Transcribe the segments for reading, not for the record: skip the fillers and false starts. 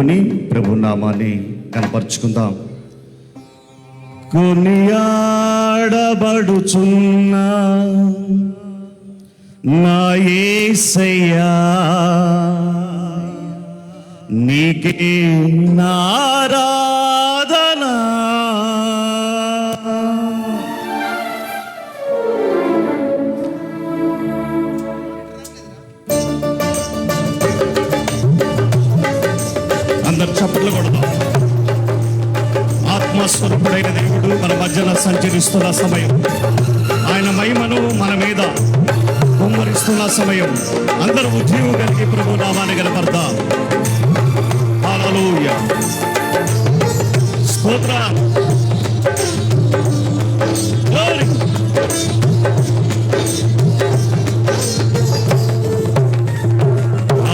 పాడుకుని ప్రభు నామాన్ని కనపరుచుకుందాం. కొనియాడబడుచున్నా నా యేసయ్యా, నీకే నారాధనా. అందరు చప్పట్లు కొడదాం. ఆత్మస్వరూపుడైన దేవుడు మన మధ్యన సంచరిస్తున్న సమయం, ఆయన మహిమను మన మీద కుమ్మరిస్తున్న సమయం. అందరూ ఉద్యోగం కలిగి ప్రభు నామాన్ని కనపడతాం. హల్లెలూయా, స్తోత్రం, గ్లోరీ.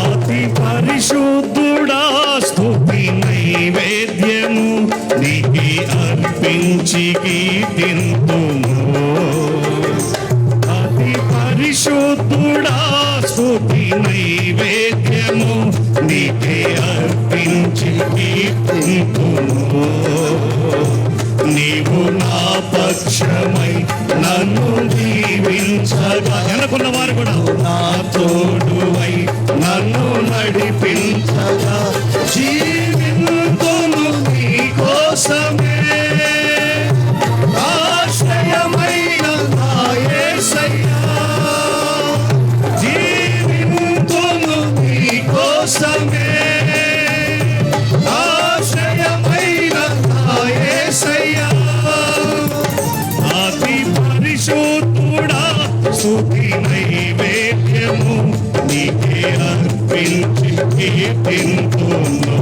అతి పరిశుద్ధుడా, స్తుతి నైవేద్యము నీకే అర్పించి కీర్తింతుము. అతి పరిశుద్ధుడా, స్తుతి నైవేద్యము నీకే అర్పించి కీర్తింతుము. నీవు నా పక్షమై నన్ను దీవించగా, అనుకున్న వారు కూడా నా తోడువై నన్ను నడిపించగా, జీవింతును నీ కోసమే. ఆశ్రయమైన నా యేసయ్యా, జీవింతును నీ కోసమే. ఆశ్రయమైన నా యేసయ్యా, అతి పరిశుద్ధుడా, స్తుతి నైవేద్యము నీకే అర్పించి కీర్తింతును.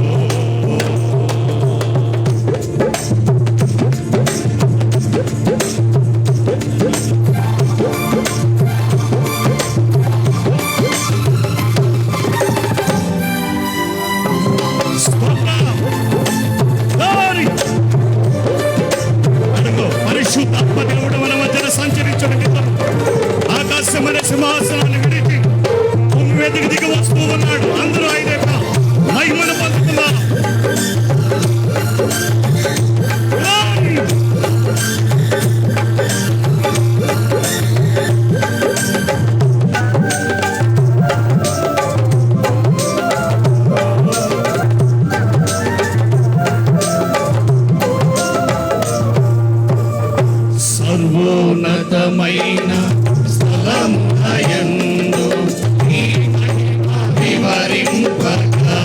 పరిశుద్ధాత్మ దేవుడు మన మధ్యన సంచరించడం నిమిత్తం ఆకాశమైన సింహాసనాన్ని విడిచి భూమి మీదకి దిగి వస్తూ ఉన్నాడు. అందరూ ఆయన యొక్క మహిమను పొందుతున్నారు. సర్వోన్నతమైన స్థలముయందు నీ మహిమ వివరింపగా,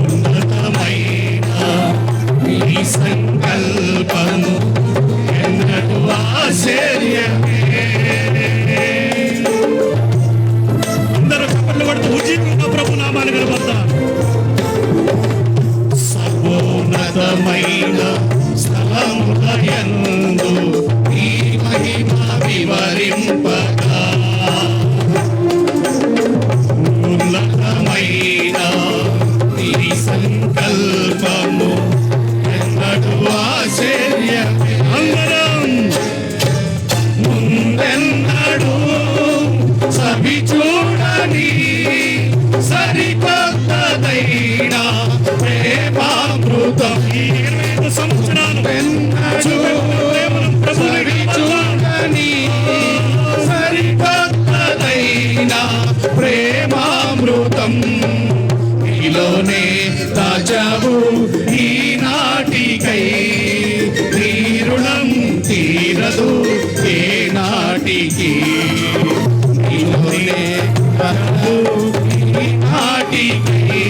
ఉన్నతమైన నీ సంకల్పము ఎన్నడూ ఆశ్చర్యమే. అందరూ చప్పట్లు కొడుతూ ఉచితంగా ప్రభు నామాన్ని కనపడతారు. సర్వోన్నతమైన స్థలముయందు నీ మహిమ వివరింపగా, ఉన్నతమైన నీ సంకల్పము ఎన్నడూ ఆశ్చర్యమే. అందరం ముందెన్నడూ సవి చూడని సరికొత్తదైన ప్రేమామృతం. ఈ 25 సంవత్సరాలు చూడని సరికొత్తదైన ప్రేమామృతం నీలోనే దాచావు ఈనాటికై. నీ రుణం తీరదు ఏ నాటికి. నీలోనే దాచావు ఈనాటికై.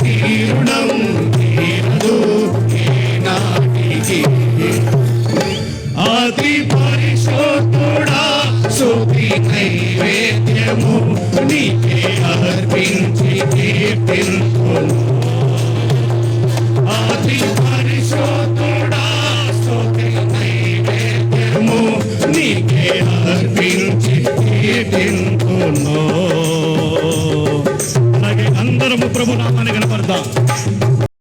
నీ రుణం తీరదు ఏ నాటికి. అతి పరిశుద్ధుడా, స్తుతి నైవేద్యము నీకే అర్పించి కీర్తింతును. అతి